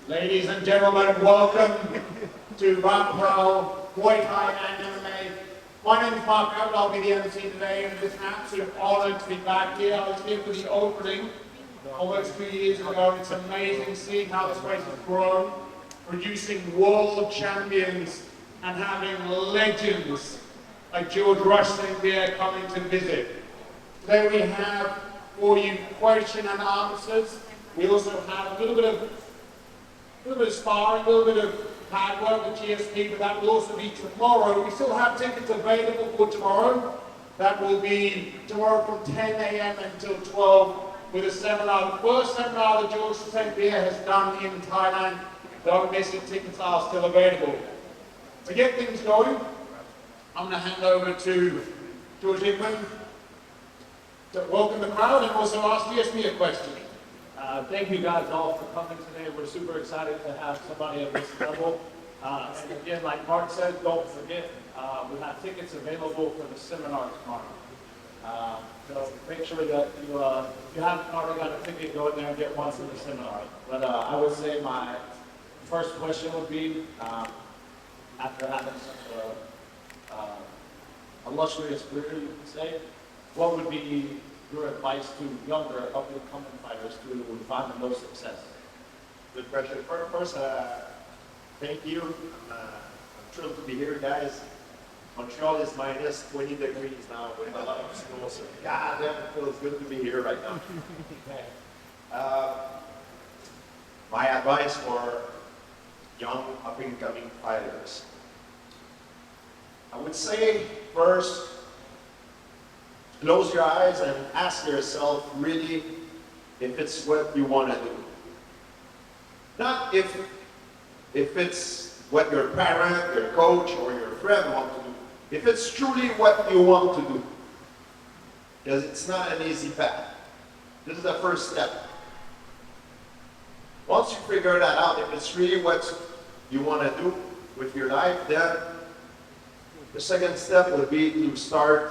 Ladies and gentlemen, welcome to Vampro Muay Thai and MMA. My name is Mark Out, I'll be the MC today, and it's an absolute honor to be back here. I was here for the opening almost 2 years ago. It's amazing seeing how this place has grown, producing world champions and having legends like George Rush and Pierre coming to visit. Today we have for you question and answers. We also have a little bit of sparring, a little bit of pad work with GSP, but that will also be tomorrow. We still have tickets available for tomorrow. That will be tomorrow from 10 a.m. until 12 with a seminar. The first seminar that George St. Pierre has done in Thailand. Don't miss it, tickets are still available. To get things going, I'm going to hand over to George Hickman to welcome the crowd and also ask GSP a question. Thank you guys all for coming today. We're super excited to have somebody at this level. And again, like Mark said, don't forget, we have tickets available for the seminar tomorrow. So make sure that if you haven't already got a ticket, go in there and get one for the seminar. But I would say my first question would be, after having such a illustrious career, you could say, what would be your advice to younger up-and-coming fighters to find the most success? Good question. First, thank you. I'm thrilled to be here, guys. Montreal is minus 20 degrees now with a lot of snow, so God damn, it feels good to be here right now. My advice for young up-and-coming fighters. I would say first, close your eyes and ask yourself really if it's what you want to do. Not if it's what your parent, your coach, or your friend want to do. If it's truly what you want to do. Because it's not an easy path. This is the first step. Once you figure that out, if it's really what you want to do with your life, then the second step would be to start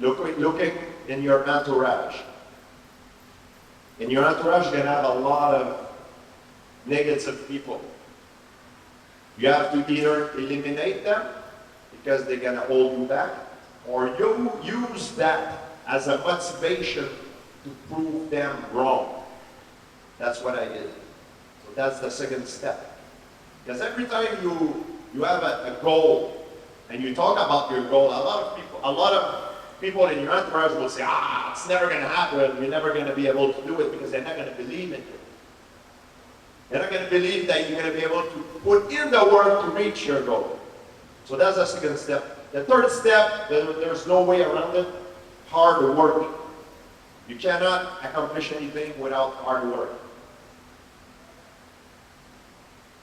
looking in your entourage. In your entourage, you're going to have a lot of negative people. You have to either eliminate them because they're going to hold you back, or you use that as a motivation to prove them wrong. That's what I did. So that's the second step. Because every time you have a goal and you talk about your goal, a lot of people in your entourage will say, it's never going to happen. You're never going to be able to do it because they're not going to believe in you. They're not going to believe that you're going to be able to put in the work to reach your goal. So that's the second step. The third step, there's no way around it, hard work. You cannot accomplish anything without hard work.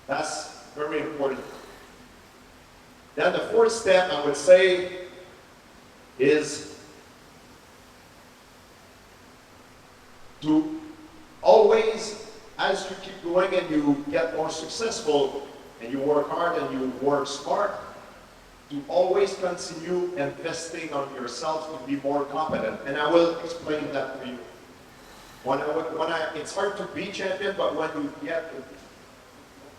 That's very important. Then the fourth step, I would say, is to always, as you keep going and you get more successful and you work hard and you work smart, to always continue investing on yourself to be more competent. And I will explain that to you. It's hard to be champion, but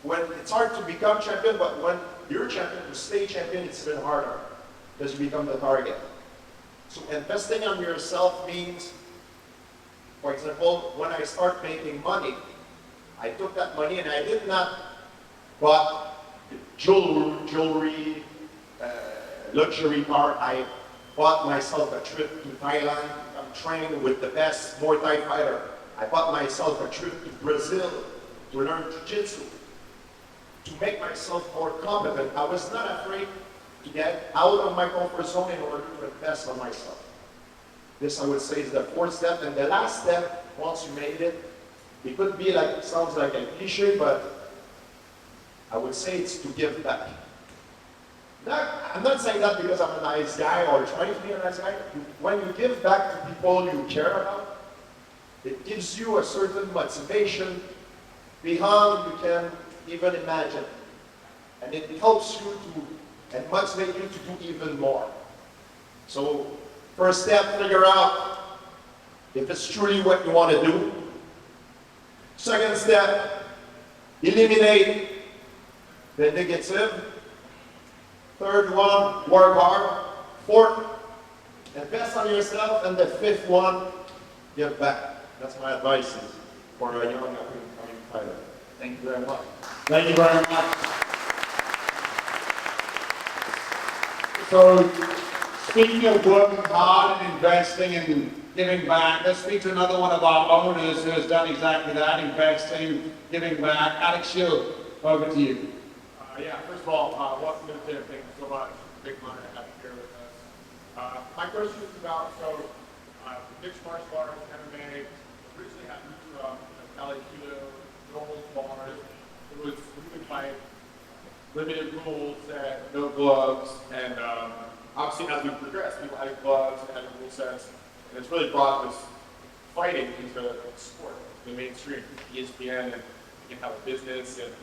when it's hard to become champion, but when you're champion, to stay champion, it's even harder because you become the target. So investing on yourself means, for example, when I start making money, I took that money and I did not buy jewelry, luxury car. I bought myself a trip to Thailand. I'm training with the best Muay Thai fighter. I bought myself a trip to Brazil to learn Jiu-Jitsu, to make myself more competent. I was not afraid to get out of my comfort zone in order to invest on myself. This, I would say, is the fourth step. And the last step, once you made it, it could be like, it sounds like a cliche, but I would say it's to give back. I'm not saying that because I'm a nice guy or trying to be a nice guy. When you give back to people you care about, it gives you a certain motivation beyond you can even imagine. And it helps you to, and motivate you to do even more. So, first step, figure out if it's truly what you want to do. Second step, eliminate the negative. Third one, work hard. Fourth, invest on yourself. And the fifth one, give back. That's my advice for a young up-and-coming fighter. Thank you very much. Thank you very much. So, speaking of working hard and investing and giving back, let's speak to another one of our owners who has done exactly that, investing, giving back. Alex Shield, over to you. Yeah, first of all, welcome to the dinner. Thank you so much. Big honor to have you here with us. My question is about, mixed martial arts, MMA, originally had moved from Cali Judo, normal bars. It was moved by limited rules and no gloves, and obviously as we progressed, people had gloves and had rule sets, and it's really brought this fighting into sport, the mainstream, ESPN, and you can have a business, and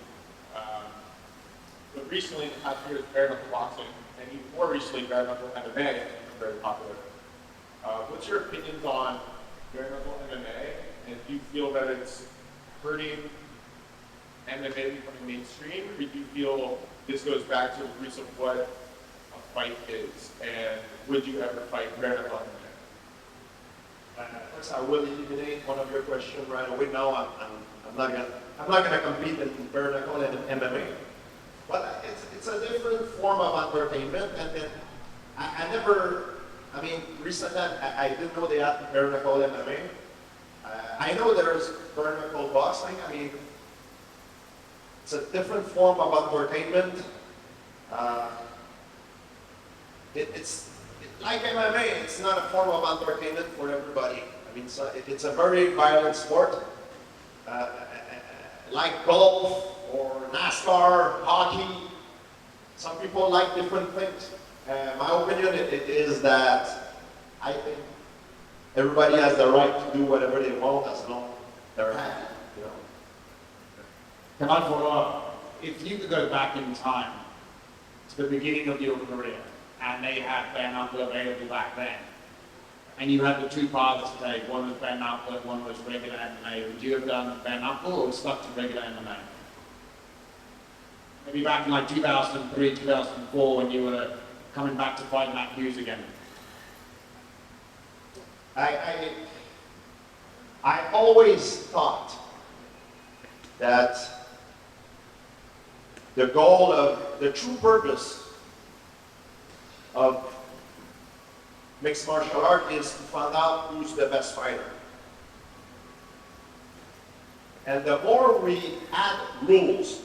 but recently, in the past years, bare knuckle boxing, and even more recently, bare knuckle MMA is very popular. What's your opinions on bare knuckle MMA, and do you feel that it's hurting MMA becoming mainstream, or do you feel this goes back to the roots of what a fight is, and would you ever fight bare knuckle MMA? First, I will eliminate one of your questions right away. No, I'm not gonna compete in bare knuckle and MMA. But it's a different form of entertainment, and then recently I didn't know they had bare knuckle MMA. I know there's bare knuckle boxing. I mean, it's a different form of entertainment. It's like MMA. It's not a form of entertainment for everybody. I mean, it's a very violent sport, like golf or NASCAR, hockey. Some people like different things. My opinion is that I think everybody has the right to do whatever they want as long as they're happy. You know. Can I follow up? If you could go back in time to the beginning of your career, and they had bare knuckle available back then, and you had the two paths to take, one was bare knuckle, one was regular MMA, would you have done bare knuckle or stuck to regular MMA? Maybe back in like 2003, 2004, when you were coming back to fight Matt Hughes again. I always thought that the goal of, the true purpose of mixed martial art is to find out who's the best fighter. And the more we add rules,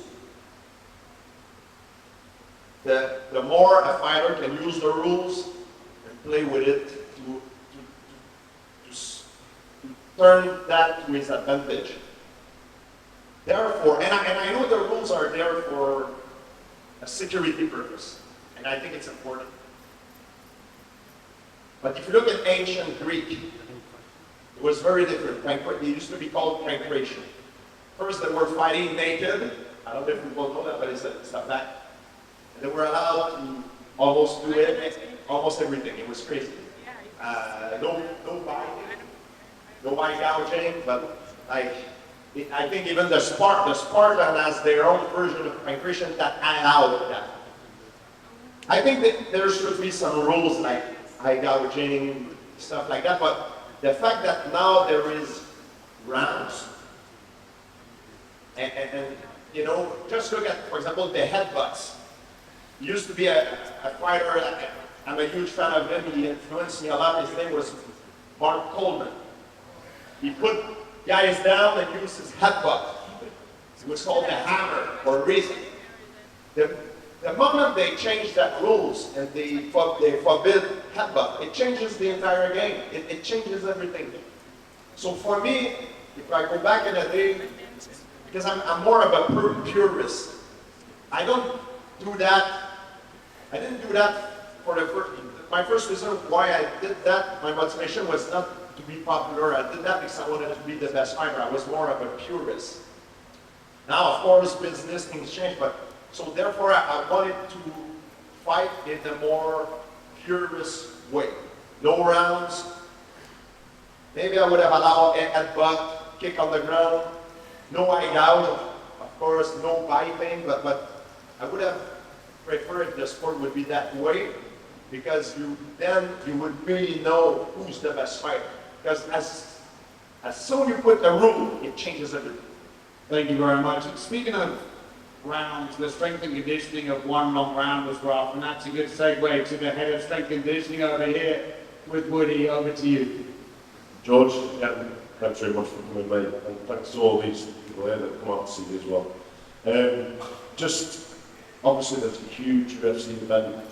the more a fighter can use the rules and play with it to turn that to his advantage. Therefore, and I know the rules are there for a security purpose, and I think it's important. But if you look at ancient Greek, it was very different. It used to be called pancration. First, they were fighting naked. I don't know if people know that, but it's a fact. They were allowed to almost do it, almost everything. It was crazy. No body gouging, but like, I think even the Spartan has their own version of pancration that allowed that. I think that there should be some rules like eye gouging, stuff like that, but the fact that now there is rounds, and you know, just look at, for example, the headbutts. Used to be a fighter, I'm a huge fan of him, he influenced me a lot. His name was Mark Coleman. He put guys down and used his headbutt. It was called the hammer for a reason. The moment they changed that rules and they forbid headbutt, it changes the entire game. It changes everything. So for me, if I go back in the day, because I'm more of a purist, I don't do that. I didn't do that for my first reason why I did that, my motivation was not to be popular. I did that because I wanted to be the best fighter. I was more of a purist. Now, of course, business things change, but so therefore I wanted to fight in a more purist way. No rounds. Maybe I would have allowed a headbutt, kick on the ground, no eye gouge. Of course, no biting, but I would have preferred the sport would be that way, because then you would really know who's the best fighter. Because as soon you put a rule, it changes everything. Thank you very much. Speaking of rounds, the strength and conditioning of one long round was rough, and that's a good segue to the head of strength and conditioning over here with Woody. Over to you. George, yeah, thanks very much for coming, mate, and thanks to all these people here that come out to see you as well. Just, obviously there's a huge UFC event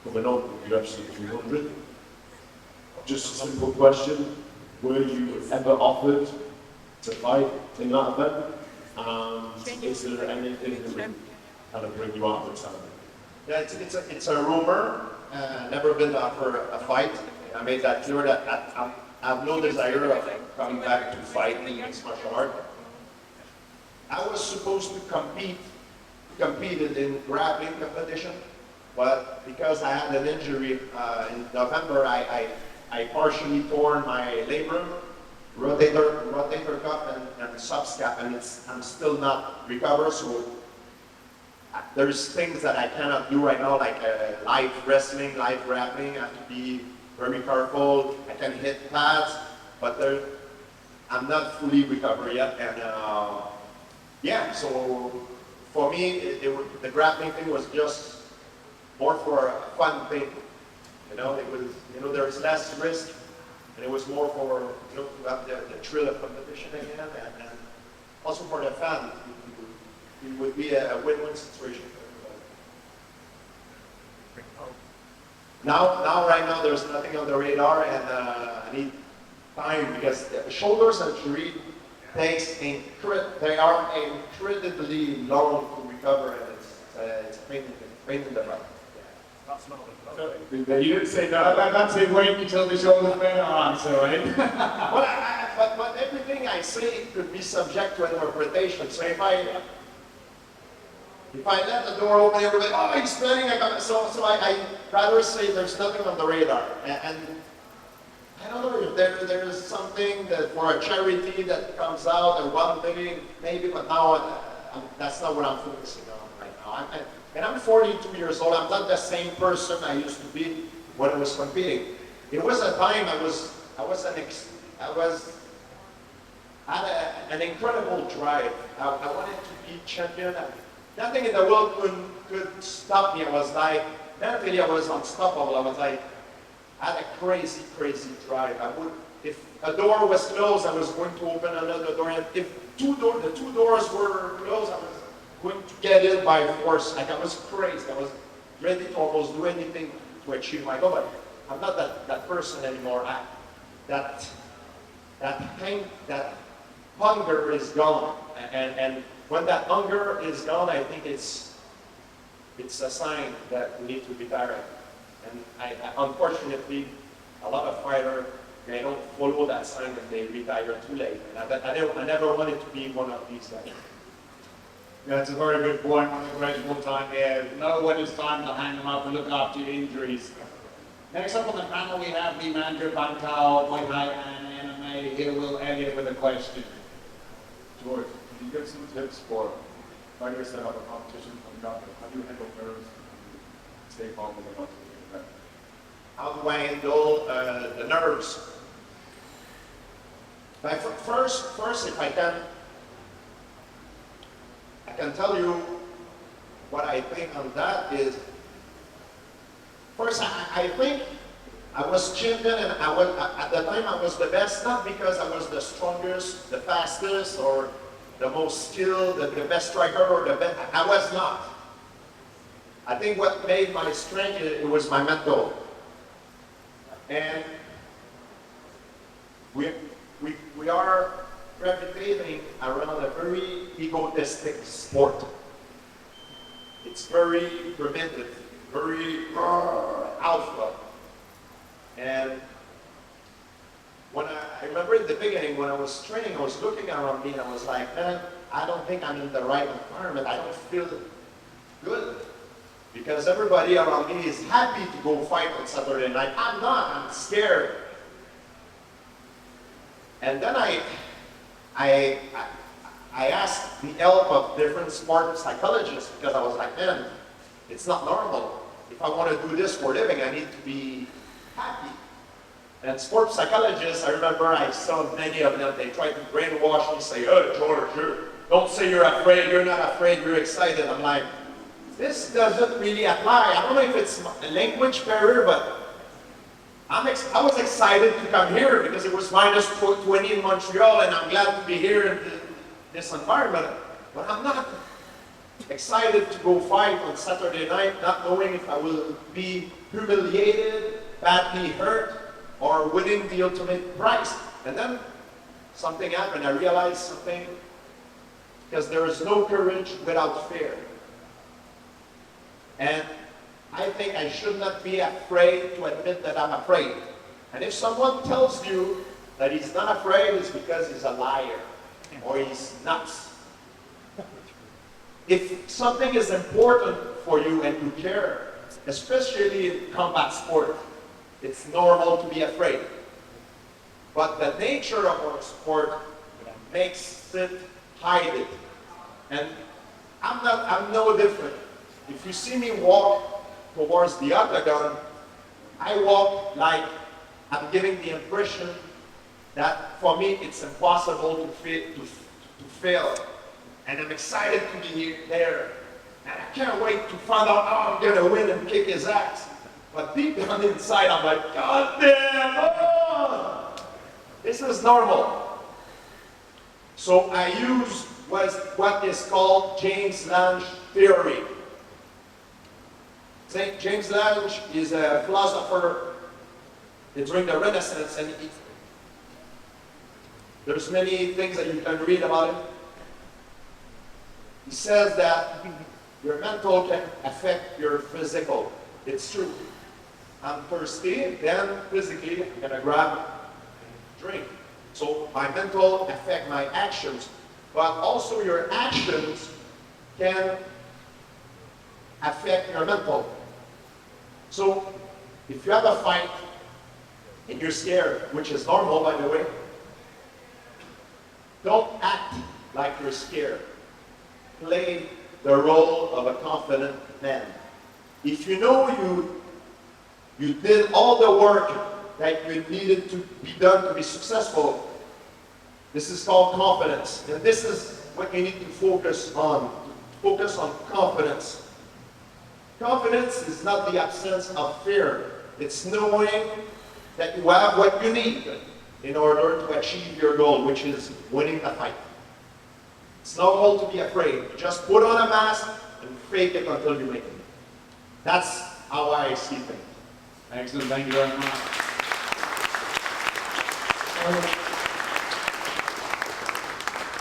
coming up, UFC 300. Just a simple question, were you ever offered to fight in that event? And is there anything that would kind of bring you out of the time? Yeah, it's a rumor. Never been offered a fight. I made that clear that I have no desire of coming back to fight in mixed martial art. I was supposed to competed in grappling competition, but because I had an injury in November, I partially torn my labrum, rotator cuff, and subscap, and I'm still not recovered. So there's things that I cannot do right now, like live wrestling, live grappling. I have to be very careful. I can hit pads, but I'm not fully recovered yet. And yeah, so for me, the grappling thing was just more for a fun thing. You know, it was, there's less risk, and it was more for, to have the thrill of competition again, and also for the fans. It would be a win-win situation for everybody. Right now, there's nothing on the radar, and I need time, because the shoulder surgery they are incredibly long to recover, and it's a pain in the butt. That's not you didn't say no. That's it. Wait until the shoulders better answer, right? But everything I say could be subject to interpretation. So if I let the door open, everybody, oh, he's planning. So I rather say there's nothing on the radar. And I don't know if there is something that for a charity that comes out or one thing, maybe, but now that's not what I'm focusing on right now. And I'm 42 years old. I'm not the same person I used to be when I was competing. It was a time had an incredible drive. I wanted to be champion. Nothing in the world could stop me. I was like, mentally I was unstoppable. I was like, I had a crazy drive. If a door was closed, I was going to open another door. And if the two doors were closed, I was going to get in by force. Like I was crazy. I was ready to almost do anything to achieve my goal. But I'm not that person anymore. That hunger is gone. And when that hunger is gone, I think it's a sign that we need to retire. And unfortunately, a lot of fighters, they don't follow that sign and they retire too late. And I never wanted to be one of these guys. That's a very good point. One of the great all-time here. Know when it's time to hang them up and look after your injuries. Next up on the panel, we have the manager, Bangkok, Muay Thai, and MMA. Here will Elliot with a question. George, can you give some tips for fighters that have a competition coming up? How do you handle nerves and stay calm when they're about to get back? How do I handle the nerves? First, if I can tell you what I think on that is, first, I think I was champion, and at the time I was the best, not because I was the strongest, the fastest, or the most skilled, the best striker, or the best. I was not. I think what made my strength, it was my mental. And we are gravitating around a very egotistic sport. It's very primitive, very alpha. And when I remember in the beginning when I was training, I was looking around me and I was like, man, I don't think I'm in the right environment. I don't feel good. Because everybody around me is happy to go fight on Saturday night. I'm not, I'm scared. And then I I asked the help of different smart psychologists because I was like, man, it's not normal. If I want to do this for a living, I need to be happy. And sports psychologists, I remember I saw many of them, they tried to brainwash me, say, oh, George, don't say you're afraid, you're not afraid, you're excited. I'm like, this doesn't really apply. I don't know if it's a language barrier, but I was excited to come here because it was minus 20 in Montreal, and I'm glad to be here in this environment. But I'm not excited to go fight on Saturday night, not knowing if I will be humiliated, badly hurt, or winning the ultimate prize. And then something happened. I realized something, because there is no courage without fear. And I think I should not be afraid to admit that I'm afraid. And if someone tells you that he's not afraid, it's because he's a liar or he's nuts. If something is important for you and you care, especially in combat sport, it's normal to be afraid. But the nature of our sport makes it hide it. And I'm no different. If you see me walk towards the octagon, I walk like I'm giving the impression that for me it's impossible to fail. And I'm excited to be there. And I can't wait to find out how I'm going to win and kick his ass. But deep down inside, I'm like, God damn, oh! This is normal. So I use what is called James Lange theory. James Lange is a philosopher during the Renaissance, and there's many things that you can read about him. He says that your mental can affect your physical. It's true. I'm thirsty, then physically I'm gonna grab a drink. So my mental affect my actions, but also your actions can affect your mental. So if you have a fight and you're scared, which is normal by the way, don't act like you're scared. Play the role of a confident man. If you know you did all the work that you needed to be done to be successful, this is called confidence. And this is what you need to focus on. Focus on confidence. Confidence is not the absence of fear. It's knowing that you have what you need in order to achieve your goal, which is winning the fight. It's normal to be afraid. Just put on a mask and fake it until you make it. That's how I see things. Excellent, thank you very much.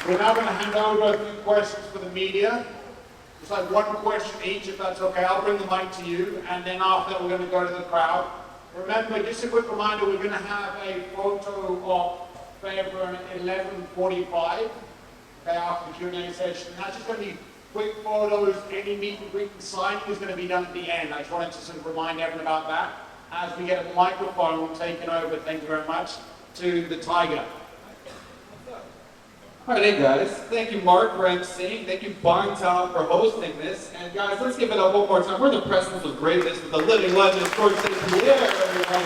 We're now going to hand over a few questions for the media. It's like one question each, if that's okay. I'll bring the mic to you, and then after that we're going to go to the crowd. Remember, just a quick reminder, we're going to have a photo of Pierre at 11:45, okay, after the Q&A session. And that's just going to be quick photos. Any meet and greet and signing is going to be done at the end. I just wanted to sort of remind everyone about that. As we get a microphone taken over, thank you very much, to the Tiger. All right, hey guys. Thank you, Mark, for emceeing. Thank you, Barntown, for hosting this. And guys, let's give it up one more time. We're in the presence of greatness with the living legend, George St. Pierre, everyone.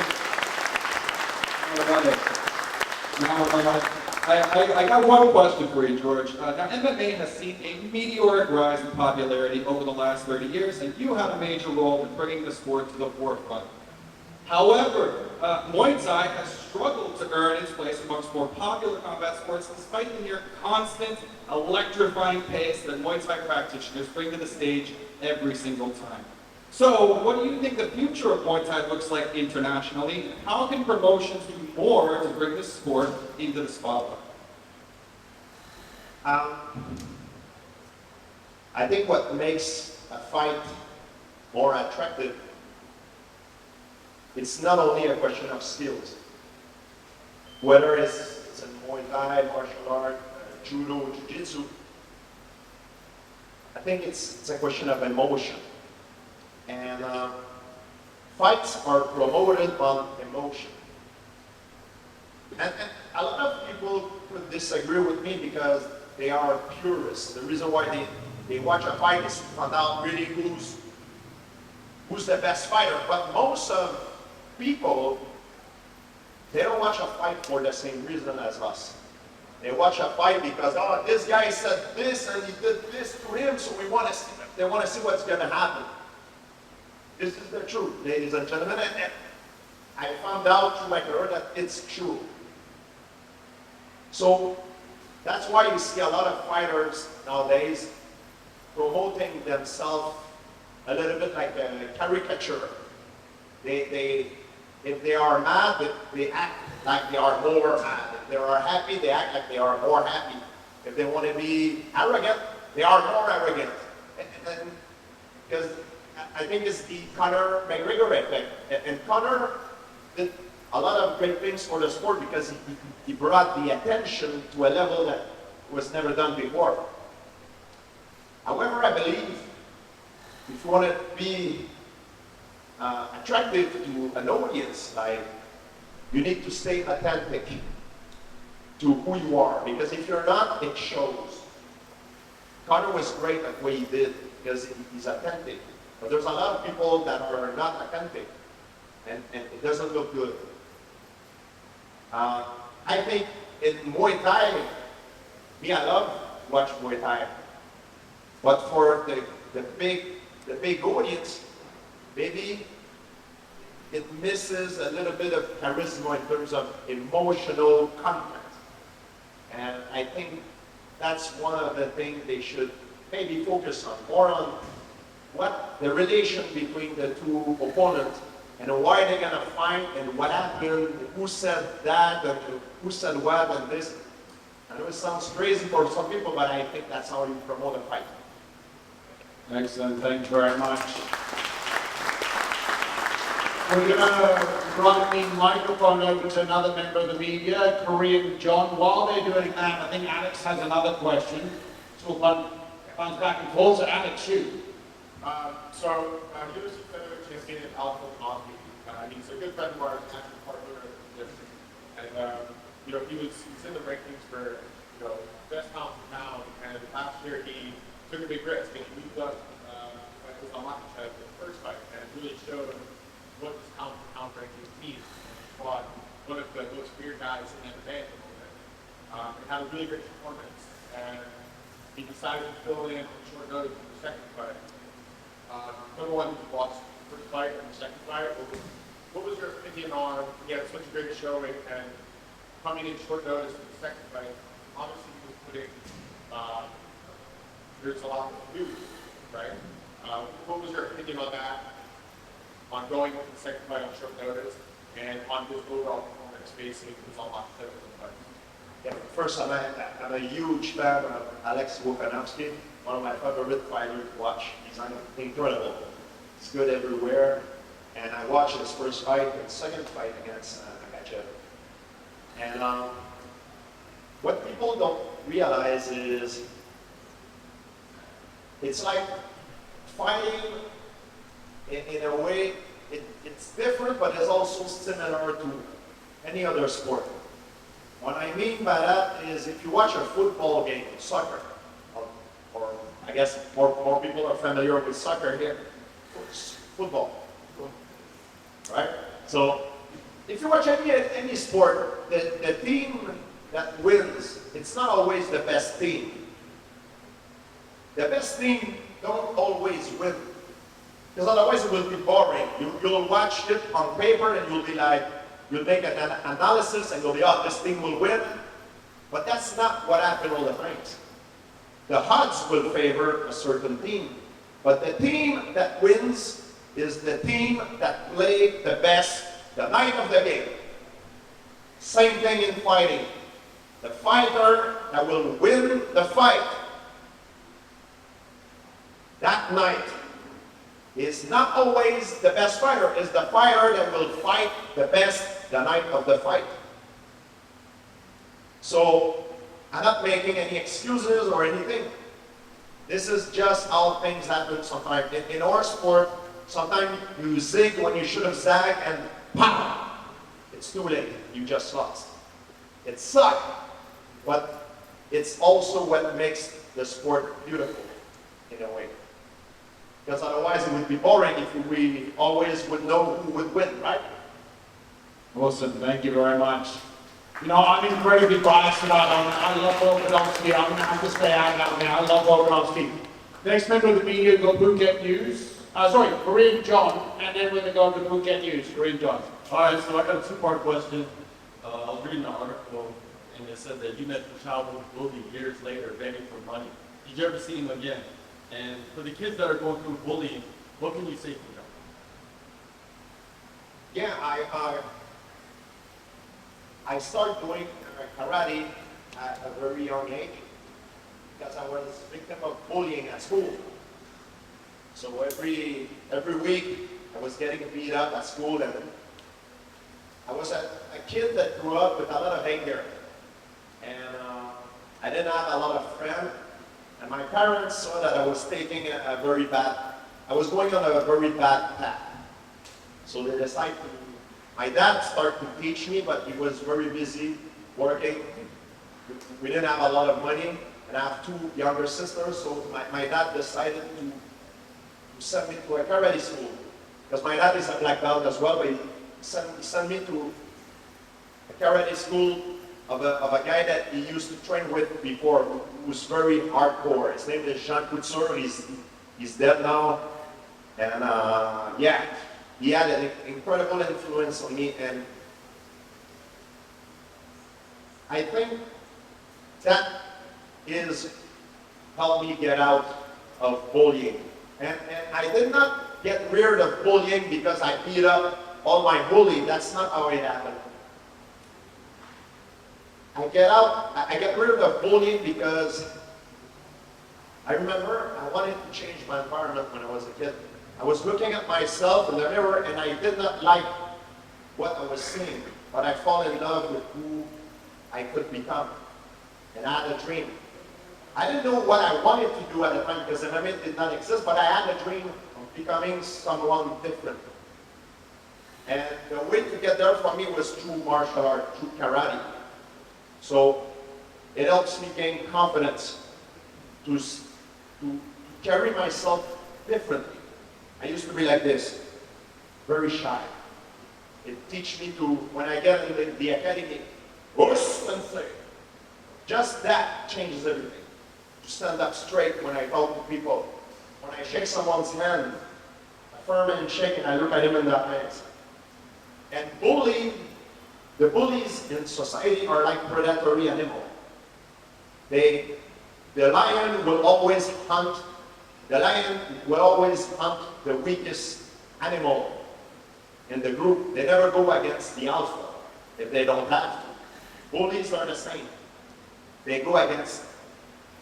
I got one question for you, George. Now, MMA has seen a meteoric rise in popularity over the last 30 years, and you had a major role in bringing the sport to the forefront. However, Muay Thai has struggled to earn its place amongst more popular combat sports despite the near constant, electrifying pace that Muay Thai practitioners bring to the stage every single time. So, what do you think the future of Muay Thai looks like internationally? How can promotions do more to bring this sport into the spotlight? I think what makes a fight more attractive, it's not only a question of skills. Whether it's in Muay Thai, martial art, judo, jiu-jitsu, I think it's a question of emotion. And fights are promoted on emotion. And a lot of people could disagree with me because they are purists. The reason why they watch a fight is to find out really who's the best fighter. But most of people, they don't watch a fight for the same reason as us. They watch a fight because, oh, this guy said this and he did this to him, so they want to see what's going to happen. This is the truth, ladies and gentlemen. And I found out through my career that it's true. So that's why you see a lot of fighters nowadays promoting themselves a little bit like a caricature. If they are mad, they act like they are more mad. If they are happy, they act like they are more happy. If they want to be arrogant, they are more arrogant. Because I think it's the Conor McGregor effect. And Conor did a lot of great things for the sport because he brought the attention to a level that was never done before. However, I believe if you want to be attractive to an audience, like, you need to stay authentic to who you are, because if you're not, it shows. Conor was great at what he did because he's authentic, but there's a lot of people that are not authentic, and it doesn't look good. I think in Muay Thai, I love watch Muay Thai, but for the big audience, maybe it misses a little bit of charisma in terms of emotional content. And I think that's one of the things they should maybe focus on, more on what the relation between the two opponents and why they're gonna fight and what happened, who said that, and who said what, and this. I know it sounds crazy for some people, but I think that's how you promote a fight. Excellent, thank you very much. We're going to run the microphone over to another member of the media, Korean John. While they're doing that, I think Alex has another question. So we'll bounce back and forth. So Alex, shoot. UFC Featherweight Champion Alpha Coffee. He's a good friend of ours, national partner of the district. And, he was in the rankings for, best pound for pound. And last year he took a big risk and he moved up with Almakachev in the first fight and really showed what this pound for pound rankings means. Fought one of the most feared guys in MMA at the moment. And had a really great performance. And he decided to fill in on short notice for the second fight. Number one, you watched the first fight and the second fight. What was your opinion on, he had such a great showing and coming in short notice for the second fight? Obviously he was putting, there's a lot to do, right? What was your opinion on that, on going into the second fight on short notice, and on his overall performance facing his Almakachev in the fight? Yeah, first, I'm a huge fan of Alex Volkanovski, one of my favorite fighters to watch. He's incredible. He's good everywhere. And I watched his first fight and second fight against Makachev. And what people don't realize is it's like fighting in a way, it's different, but it's also similar to any other sport. What I mean by that is if you watch a football game, soccer, or I guess more people are familiar with soccer here, football, right? So if you watch any sport, the team that wins, it's not always the best team. The best team don't always win, because otherwise it will be boring. You'll watch it on paper and you'll be like, you'll make an analysis and you'll be, oh, this team will win. But that's not what happened all the times. The odds will favor a certain team. But the team that wins is the team that played the best the night of the game. Same thing in fighting. The fighter that will win the fight that night is not always the best fighter, is the fighter that will fight the best the night of the fight. So, I'm not making any excuses or anything. This is just how things happen sometimes. In our sport, sometimes you zig when you should have zagged and pow! It's too late. You just lost. It sucked. But it's also what makes the sport beautiful, in a way. Because otherwise it would be boring if we always would know who would win, right? Awesome, thank you very much. You know, I'm incredibly biased about I love walking on ski. I'm going to have to stay out now, man. I love walking on ski. Next member of the media, we've got Phuket News. Korean John, and then we're going to go to Phuket News. Korean John. All right, so I got a two-part question. I was reading an article, and it said that you met the childhood bully years later begging for money. Did you ever see him again? And for the kids that are going through bullying, what can you say to them? Yeah, I started doing karate at a very young age because I was a victim of bullying at school. So every week I was getting beat up at school, and I was a kid that grew up with a lot of anger, and I didn't have a lot of friends, and my parents saw that I was taking I was going on a very bad path. So they decided my dad started to teach me, but he was very busy working. We didn't have a lot of money, and I have two younger sisters, so my dad decided to send me to a karate school. Because my dad is a black belt as well, but he sent me to a karate school of a guy that he used to train with before, who was very hardcore. His name is Jean Couture. He's dead now. And yeah, he had an incredible influence on me, and I think that is helped me get out of bullying. And I did not get rid of bullying because I beat up all my bullies. That's not how it happened. I get rid of bullying because I remember I wanted to change my environment when I was a kid. I was looking at myself in the mirror, and I did not like what I was seeing, but I fall in love with who I could become. And I had a dream. I didn't know what I wanted to do at the time because MMA did not exist, but I had a dream of becoming someone different. And the way to get there for me was through martial art, through karate. So it helps me gain confidence to carry myself differently. I used to be like this, very shy. It teaches me to, when I get in the academy, sensei. Just that changes everything. To stand up straight when I talk to people. When I shake someone's hand, a firm handshake, and I look at him in the eyes. And the bullies in society are like predatory animals. The lion will always hunt. The lion will always hunt the weakest animal in the group. They never go against the alpha if they don't have to. Bullies are the same. They go against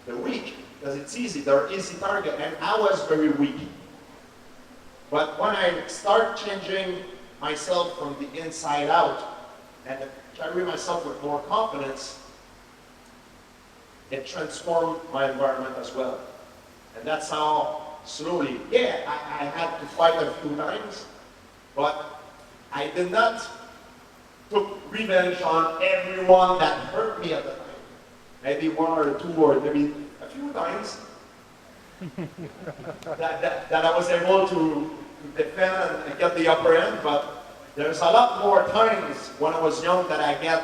the weak because it's easy. They're easy target, and I was very weak. But when I start changing myself from the inside out and carry myself with more confidence, it transformed my environment as well. And that's how slowly, yeah, I had to fight a few times, but I did not took revenge on everyone that hurt me at the time. Maybe one or two or maybe a few times that I was able to defend and get the upper end, but there's a lot more times when I was young that I get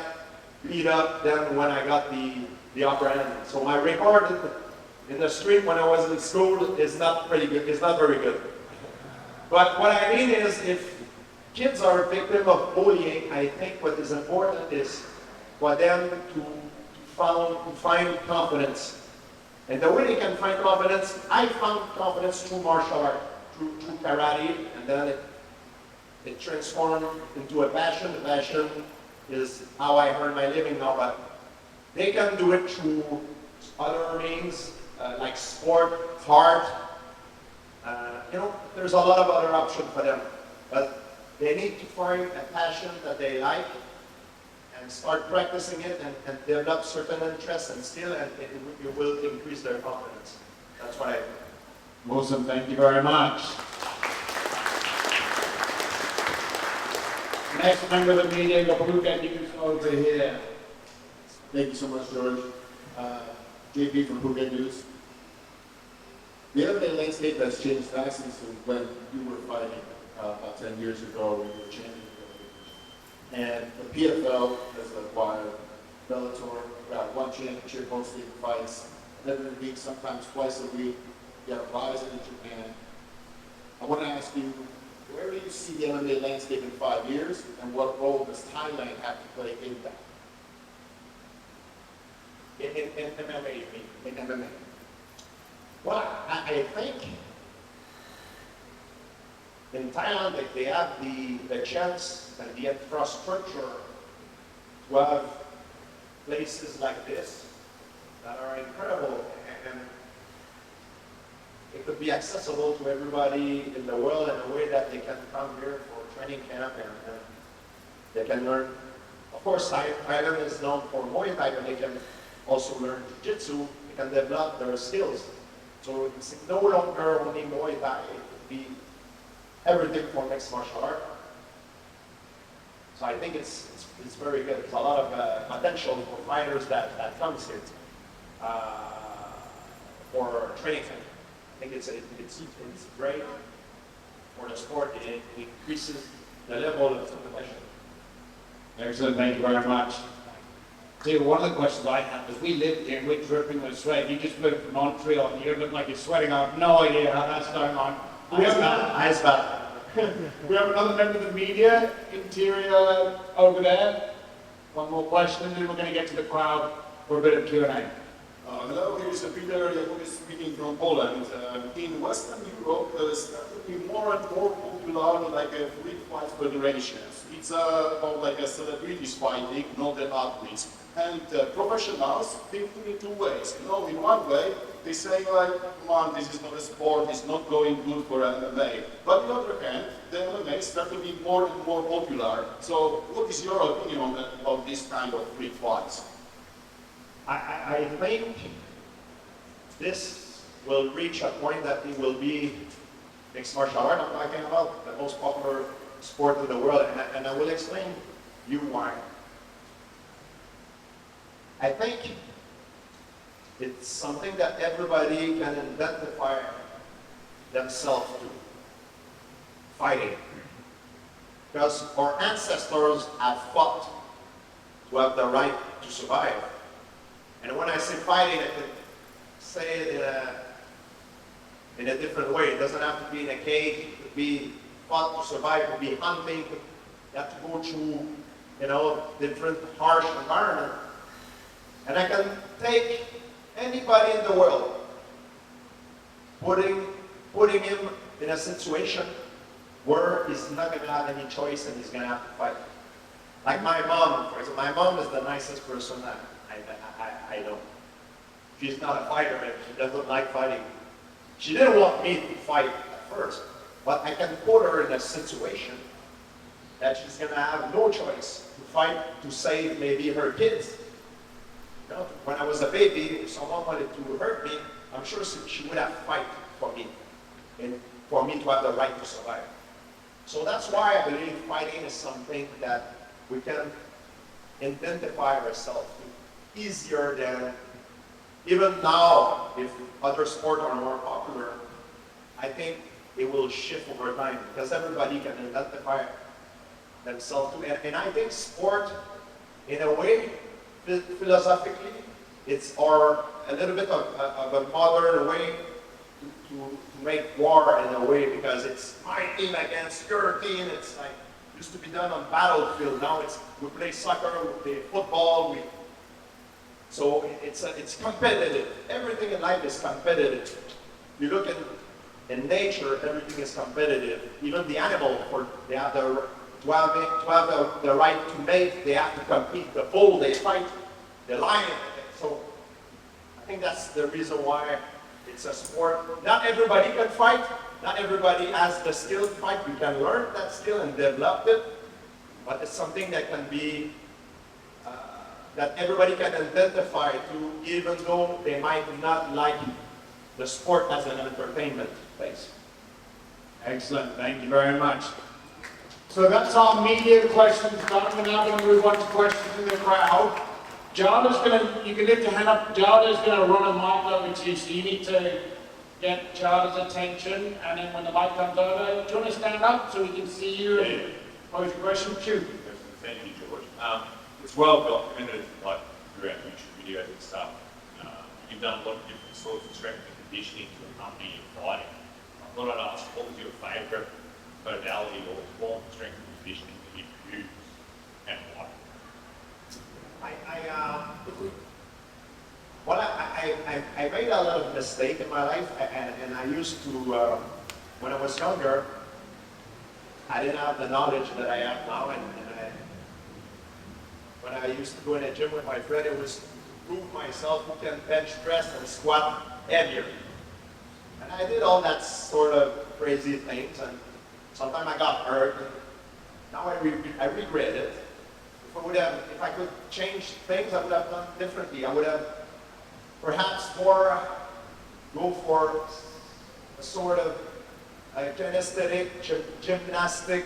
beat up than when I got the upper end. So my record in the street when I was in school is not pretty good. It's not very good. But what I mean is, if kids are a victim of bullying, I think what is important is for them to find confidence. And the way they can find confidence, I found confidence through martial art, through karate, and then it transformed into a passion. The passion is how I earn my living now, but they can do it through other means, like sport, art. There's a lot of other options for them, but they need to find a passion that they like and start practicing it and develop certain interests and skill, and it will increase their confidence. That's what I think. Awesome, thank you very much. Next member of the media, the Phuket News over here. Thank you so much, George. JP from Phuket News. The MMA landscape has changed vastly since when you were fighting about 10 years ago when you were champion. And the PFL has acquired Bellator, got one championship, hosting fights, every week, sometimes twice a week. You have Rise in Japan. I want to ask you, where do you see the MMA landscape in 5 years, and what role does Thailand have to play in that? In MMA, you mean? In MMA. Well, I think in Thailand they have the chance and the infrastructure to have places like this that are incredible, and it could be accessible to everybody in the world in a way that they can come here for training camp and they can learn. Of course, Thailand is known for Muay Thai, but they can also learn Jiu-Jitsu, they can develop their skills. So it's no longer only Muay Thai, it could be everything for mixed martial art. So I think it's very good. There's a lot of potential for fighters that comes here for training camp. I think it's great for the sport. It increases the level of competition. Excellent, thank you very much. See, one of the questions I have is we lived here and we're dripping with sweat. You just moved from Montreal here, look like you're sweating. I have no idea how that's going on. We have another member of the media, interior over there. One more question, and then we're going to get to the crowd for a bit of Q&A. Hello, here is Peter speaking from Poland. In Western Europe, started to be more and more popular like a free fight federations. It's about like a celebrities fighting, not the athletes. And professionals think in two ways. You know, in one way, they say like, man, this is not a sport, it's not going good for MMA. But on the other hand, the MMA start to be more and more popular. So what is your opinion on that, about this kind of free fights? I think this will reach a point that it will be mixed martial art. I'm talking about the most popular sport in the world, and I will explain you why. I think it's something that everybody can identify themselves to, fighting. Because our ancestors have fought to have the right to survive. And when I say fighting, I can say it in a different way. It doesn't have to be in a cage. It could be fought to survive. It could be hunting. You have to go through, you know, different harsh environment. And I can take anybody in the world, putting him in a situation where he's not going to have any choice and he's going to have to fight. Like my mom, for example. My mom is the nicest person I know. She's not a fighter, and she doesn't like fighting. She didn't want me to fight at first, but I can put her in a situation that she's going to have no choice to fight to save maybe her kids. You know, when I was a baby, if someone wanted to hurt me, I'm sure she would have fight for me, and for me to have the right to survive. So that's why I believe fighting is something that we can identify ourselves to. Easier than, even now, if other sports are more popular, I think it will shift over time because everybody can identify themselves to. And I think sport, in a way, philosophically, it's a little bit of a modern way to make war in a way, because it's my team against your team. It's like, used to be done on battlefield. Now we play soccer, we play football, so it's competitive. Everything in life is competitive. You look in nature, everything is competitive. Even the animal, they have to have the right to mate, they have to compete. The bull, they fight. The lion. So I think that's the reason why it's a sport. Not everybody can fight. Not everybody has the skill to fight. We can learn that skill and develop it. But it's something that can be that everybody can identify to, even though they might not like the sport as an entertainment place. Excellent, thank you very much. So that's our media questions done. We're now going to move on to questions in the crowd. Jada's gonna, you can lift your hand up, Jada's gonna run a mic over to you, so you need to get Jada's attention, and then when the mic comes over, do you want to stand up so we can see you and pose your question? Shoot. Thank you, George. It's well documented, like throughout YouTube videos and stuff. You've done a lot of different sorts of strength and conditioning to accompany your fighting. I thought I'd ask, what was your favourite modality or form of strength and conditioning that you used and why? I made a lot of mistakes in my life, and I used to, when I was younger, I didn't have the knowledge that I have now, when I used to go in the gym with my friend, it was to prove myself who can bench press and squat heavier. And I did all that sort of crazy things, and sometimes I got hurt. Now I regret it. If I could change things, I would have done differently. I would have perhaps go for a sort of kinesthetic, gymnastic,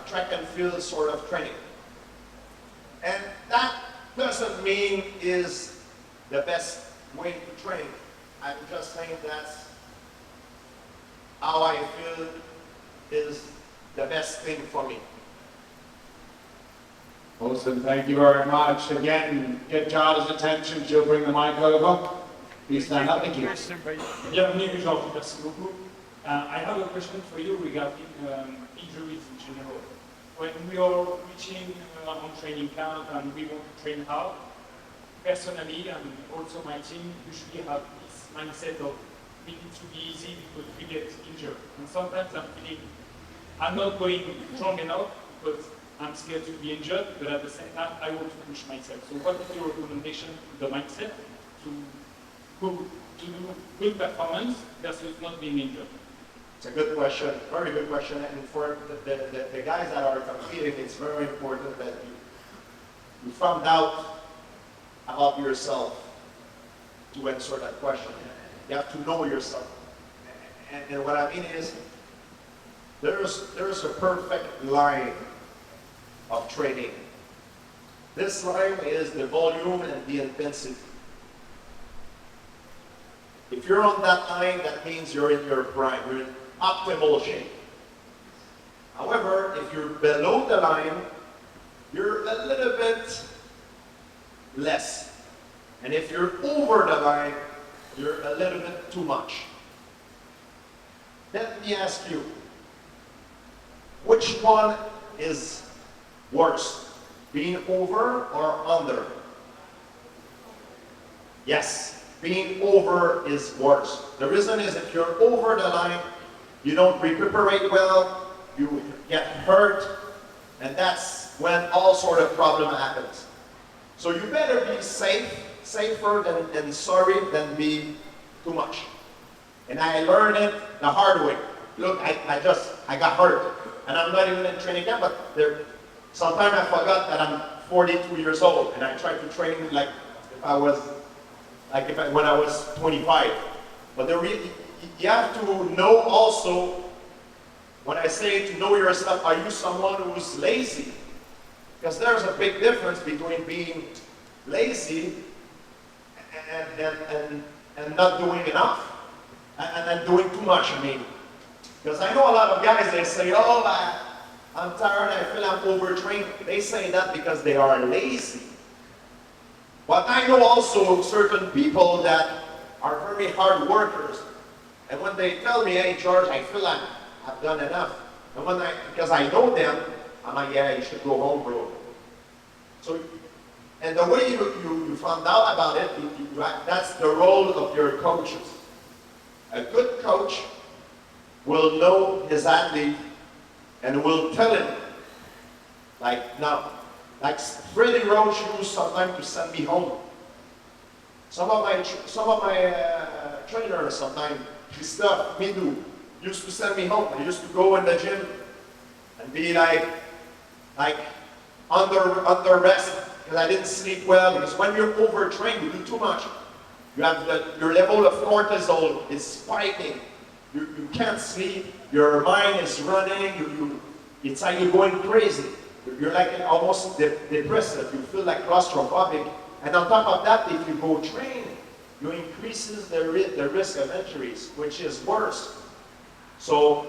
track and field sort of training. And that doesn't mean is the best way to train. I'm just saying that's how I feel is the best thing for me. Awesome, thank you very much. Again, get Jada's attention, she'll bring the mic over. Please stand up, thank you. Bienvenue, Georges, merci beaucoup. I have a question for you regarding injuries in general. When we are reaching on training camp and we want to train hard, personally and also my team usually have this mindset of we need to be easy because we get injured. And sometimes I'm feeling I'm not going strong enough because I'm scared to be injured, but at the same time I want to push myself. So what is your recommendation to the mindset to do good performance versus not being injured? It's a good question, very good question. And for the guys that are competing, it's very important that you found out about yourself to answer that question. You have to know yourself. And what I mean is, there's a perfect line of training. This line is the volume and the intensity. If you're on that line, that means you're in your prime, you're in optimal shape. However, if you're below the line, you're a little bit less. And if you're over the line, you're a little bit too much. Let me ask you, which one is worse, being over or under? Yes, being over is worse. The reason is if you're over the line, you don't recuperate well, you get hurt, and that's when all sort of problem happens. So you better be safer than sorry than be too much. And I learned it the hard way. Look, I got hurt, and I'm not even in training camp, but sometimes I forgot that I'm 42 years old, and I tried to train like when I was 25. But you have to know also, when I say to know yourself, are you someone who's lazy? Because there's a big difference between being lazy and not doing enough, and doing too much, I mean. Because I know a lot of guys, they say, oh, I'm tired, I feel I'm overtrained. They say that because they are lazy. But I know also certain people that are very hard workers. And when they tell me, hey, George, I feel I've done enough. And because I know them, I'm like, yeah, you should go home, bro. So, and the way you found out about it, that's the role of your coaches. A good coach will know his athlete and will tell him, like Freddie Roach used sometimes to send me home. Some of my trainers sometimes, Christophe, Midou, used to send me home. I used to go in the gym and be like under rest because I didn't sleep well. Because when you're overtrained, you do too much. You have your level of cortisol is spiking. You can't sleep. Your mind is running. It's like you're going crazy. You're like almost depressed. You feel like claustrophobic. And on top of that, if you go train, you increases the risk of injuries, which is worse. So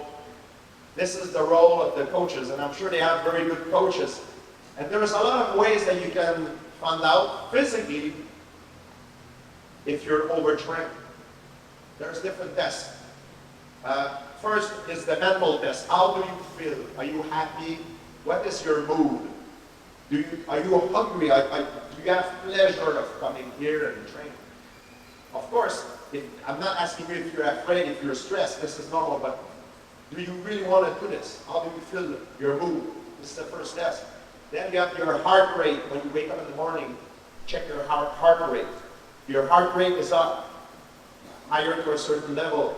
this is the role of the coaches, and I'm sure they have very good coaches. And there's a lot of ways that you can find out physically if you're overtrained. There's different tests. First is the mental test. How do you feel? Are you happy? What is your mood? Are you hungry? Do you have pleasure of coming here and training? Of course, I'm not asking you if you're afraid, if you're stressed. This is normal, but do you really want to do this? How do you feel your mood? This is the first test. Then you have your heart rate. When you wake up in the morning, check your heart rate. If your heart rate is up, higher to a certain level,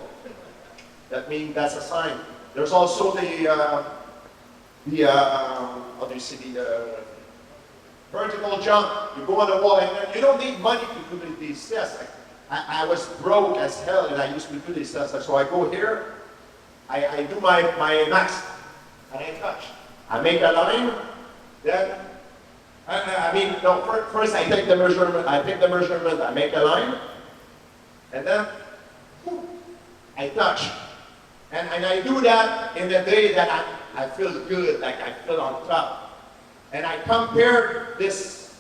that means that's a sign. There's also how do you see, the vertical jump. You go on the wall, and you don't need money to do these tests. I was broke as hell, and I used to do these tests. So I go here, I do my max, and I touch. I make a line, then, first I take the measurement, I make a line, and then I touch. And I do that in the day that I feel good, like I feel on top. And I compare this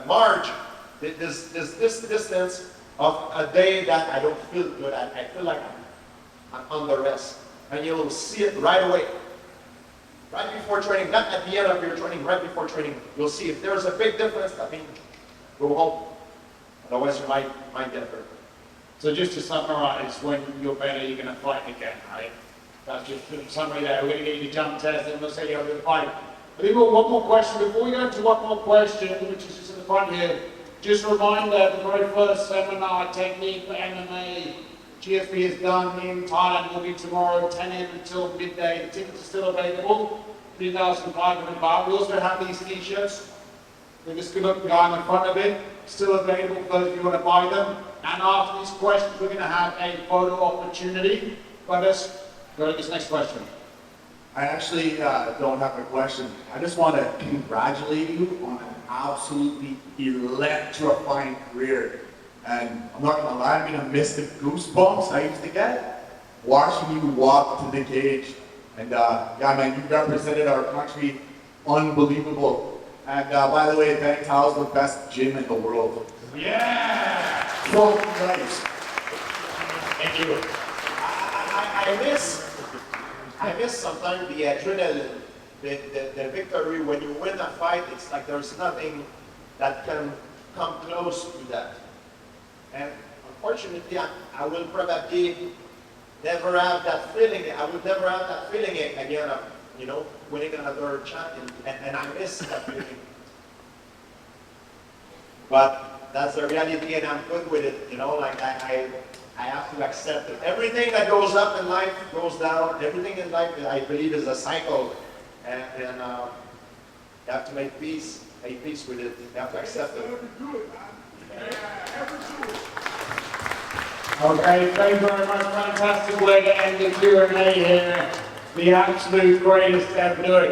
margin, this distance of a day that I don't feel good. I feel like I'm under rest. And you'll see it right away. Right before training, not at the end of your training, right before training, you'll see if there's a big difference, go home. Otherwise you might get hurt. So just to summarize, when you're better, you're going to fight again, right? That's just a summary there. We're going to get you the jump test, and we'll say you're going to fight. I think we've got one more question. Before we go into one more question, which is just in the front here, just a reminder, the very first seminar, Technique for MMA, GFB is done in Thailand, will be tomorrow, 10 a.m. until midday. The tickets are still available, 3,500 baht. We also have these t-shirts. They're just going to look behind the front of it. Still available for those of you who want to buy them. And after these questions, we're going to have a photo opportunity. But let's go to this next question. I actually don't have a question. I just want to congratulate you on an absolutely electrifying career. And I'm not going to lie, I'm going to miss the goosebumps I used to get watching you walk to the cage. And yeah, man, you represented our country unbelievable. And by the way, Bang Tao is the best gym in the world. Yeah! So nice. Thank you. I miss sometimes the adrenaline, the victory. When you win a fight, it's like there's nothing that can come close to that. And unfortunately, I will probably never have that feeling. I would never have that feeling again of, winning another champion. And I miss that feeling. But that's the reality, and I'm good with it. I have to accept it. Everything that goes up in life goes down. Everything in life, I believe, is a cycle. And you have to make peace with it. You have to accept it. Okay, thank you very much. Fantastic way to end the Q&A here. The absolute greatest ever doing.